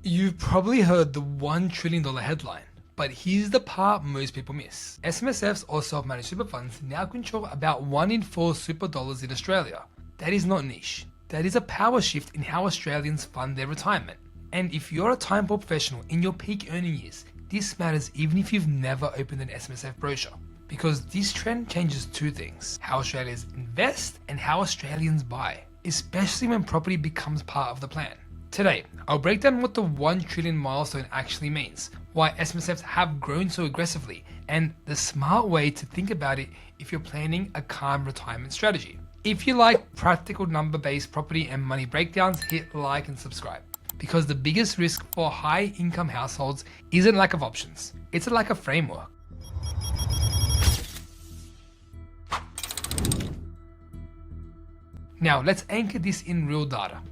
You've probably heard the $1 trillion headline, but here's the part most people miss. SMSFs or self-managed super funds now control about 1 in 4 super dollars in Australia. That is not niche. That is a power shift in how Australians fund their retirement. And if you're a time poor professional in your peak earning years, this matters even if you've never opened an SMSF brochure. Because this trend changes two things: how Australians invest and how Australians buy, especially when property becomes part of the plan. Today, I'll break down what the 1 trillion milestone actually means, why SMSFs have grown so aggressively, and the smart way to think about it if you're planning a calm retirement strategy. If you like practical number-based property and money breakdowns, hit like and subscribe. Because the biggest risk for high income households isn't lack of options, it's a lack of framework. Now let's anchor this in real data.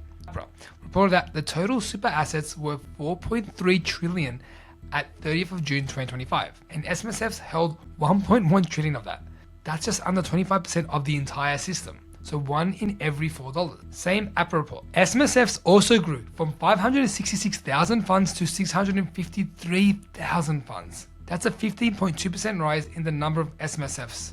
Reported that the total super assets were 4.3 trillion at 30th of June 2025, and SMSFs held 1.1 trillion of that. That's just under 25% of the entire system, so 1 in every $4. Same APRA report. SMSFs also grew from 566,000 funds to 653,000 funds. That's a 15.2% rise in the number of SMSFs.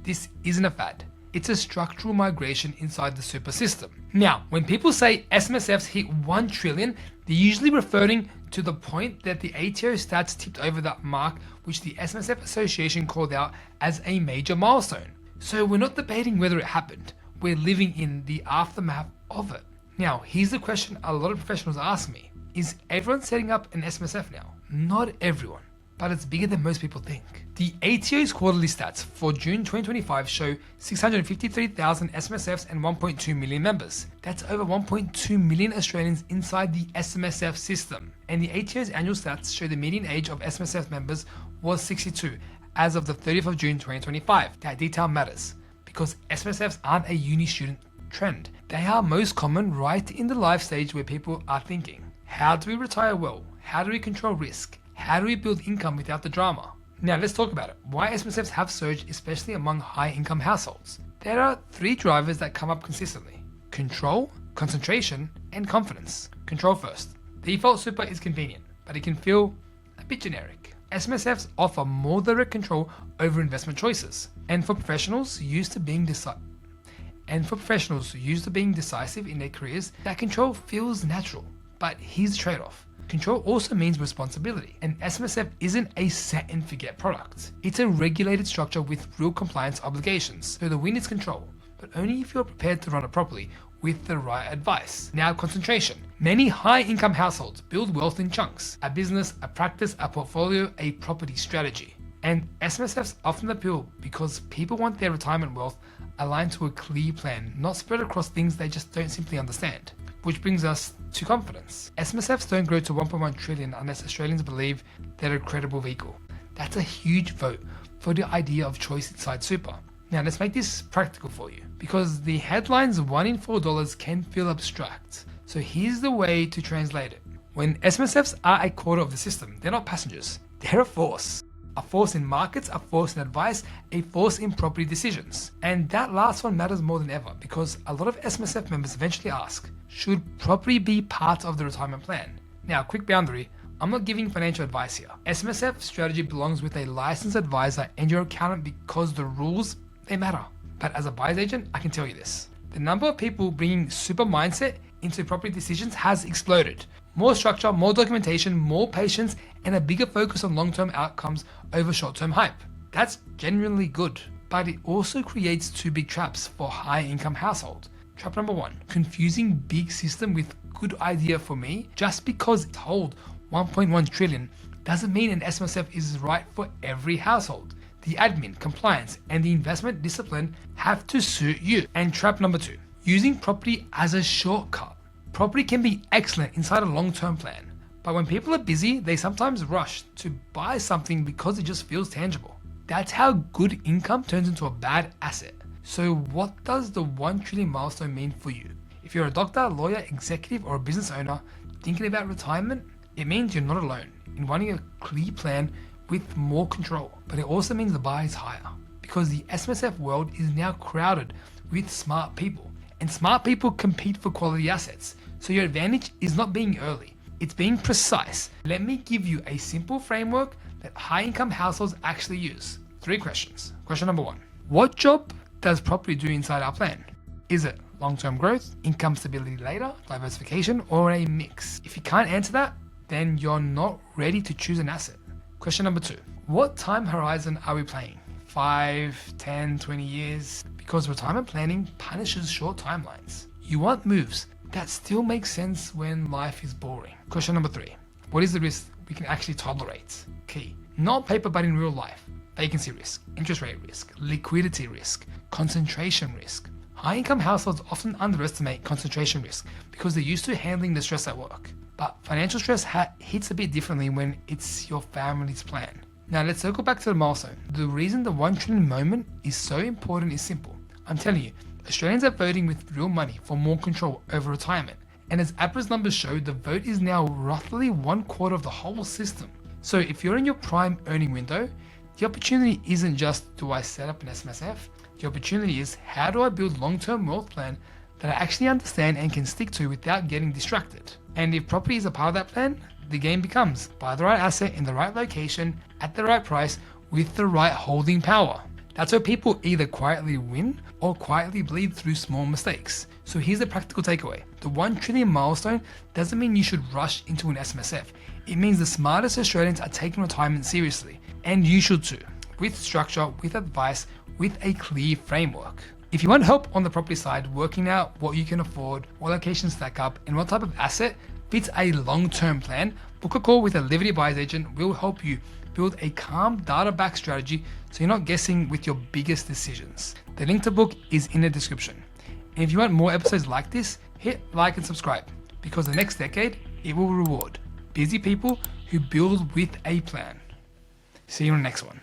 This isn't a fad. It's a structural migration inside the super system. Now, when people say SMSFs hit 1 trillion, they're usually referring to the point that the ATO stats tipped over that mark, which the SMSF Association called out as a major milestone. So we're not debating whether it happened, we're living in the aftermath of it. Now, here's the question a lot of professionals ask me: is everyone setting up an SMSF now? Not everyone, but it's bigger than most people think. The ATO's quarterly stats for June 2025 show 653,000 SMSFs and 1.2 million members. That's over 1.2 million Australians inside the SMSF system. And the ATO's annual stats show the median age of SMSF members was 62 as of the 30th of June 2025. That detail matters because SMSFs aren't a uni student trend. They are most common right in the life stage where people are thinking, how do we retire well? How do we control risk? How do we build income without the drama? Now let's talk about it. Why SMSFs have surged, especially among high income households. There are 3 drivers that come up consistently: control, concentration, and confidence. Control first. Default super is convenient, but it can feel a bit generic. SMSFs offer more direct control over investment choices. And for professionals used to being decisive in their careers, that control feels natural. But here's the trade-off. Control also means responsibility. An SMSF isn't a set and forget product. It's a regulated structure with real compliance obligations. So the win is control, but only if you're prepared to run it properly with the right advice. Now, concentration. Many high income households build wealth in chunks: a business, a practice, a portfolio, a property strategy. And SMSFs often appeal because people want their retirement wealth aligned to a clear plan, not spread across things they just don't simply understand. Which brings us to confidence. SMSFs don't grow to 1.1 trillion unless Australians believe they're a credible vehicle. That's a huge vote for the idea of choice inside super. Now let's make this practical for you, because the headlines 1 in $4 can feel abstract. So here's the way to translate it. When SMSFs are a quarter of the system, they're not passengers, they're a force. A force in markets, a force in advice, a force in property decisions. And that last one matters more than ever because a lot of SMSF members eventually ask, should property be part of the retirement plan? Now, quick boundary, I'm not giving financial advice here. SMSF strategy belongs with a licensed advisor and your accountant because the rules, they matter. But as a buyer's agent, I can tell you this. The number of people bringing super mindset into property decisions has exploded. More structure, more documentation, more patience, and a bigger focus on long-term outcomes over short-term hype. That's genuinely good, but it also creates 2 big traps for high-income households. Trap number 1, confusing big system with good idea for me. Just because it's hold 1.1 trillion doesn't mean an SMSF is right for every household. The admin, compliance, and the investment discipline have to suit you. And trap number 2, using property as a shortcut. Property can be excellent inside a long-term plan, but when people are busy, they sometimes rush to buy something because it just feels tangible. That's how good income turns into a bad asset. So what does the 1 trillion milestone mean for you? If you're a doctor, lawyer, executive, or a business owner thinking about retirement, it means you're not alone in wanting a clear plan with more control. But it also means the bar is higher because the SMSF world is now crowded with smart people. And smart people compete for quality assets. So your advantage is not being early. It's being precise. Let me give you a simple framework that high-income households actually use. 3 questions. Question number 1. What job does property do inside our plan? Is it long-term growth, income stability later, diversification, or a mix? If you can't answer that, then you're not ready to choose an asset. Question number 2. What time horizon are we playing? 5, 10, 20 years? Because retirement planning punishes short timelines. You want moves that still make sense when life is boring. Question number 3. What is the risk we can actually tolerate? Key. Not paper but in real life. Vacancy risk, interest rate risk, liquidity risk, concentration risk. High-income households often underestimate concentration risk because they're used to handling the stress at work. But financial stress hits a bit differently when it's your family's plan. Now let's circle back to the milestone. The reason the 1 trillion moment is so important is simple. I'm telling you, Australians are voting with real money for more control over retirement. And as APRA's numbers show, the vote is now roughly 1/4 of the whole system. So if you're in your prime earning window, the opportunity isn't just, do I set up an SMSF? The opportunity is, how do I build long-term wealth plan that I actually understand and can stick to without getting distracted? And if property is a part of that plan, the game becomes buy the right asset in the right location at the right price with the right holding power. That's where people either quietly win or quietly bleed through small mistakes. So here's the practical takeaway. The 1 trillion milestone doesn't mean you should rush into an SMSF. It means the smartest Australians are taking retirement seriously. And you should too. With structure, with advice, with a clear framework. If you want help on the property side, working out what you can afford, what locations stack up, and what type of asset fits a long-term plan, book a call with a Liberty Buyers agent. We'll help you build a calm, data-backed strategy so you're not guessing with your biggest decisions. The link to book is in the description. And if you want more episodes like this, hit like and subscribe, because the next decade, it will reward busy people who build with a plan. See you on the next one.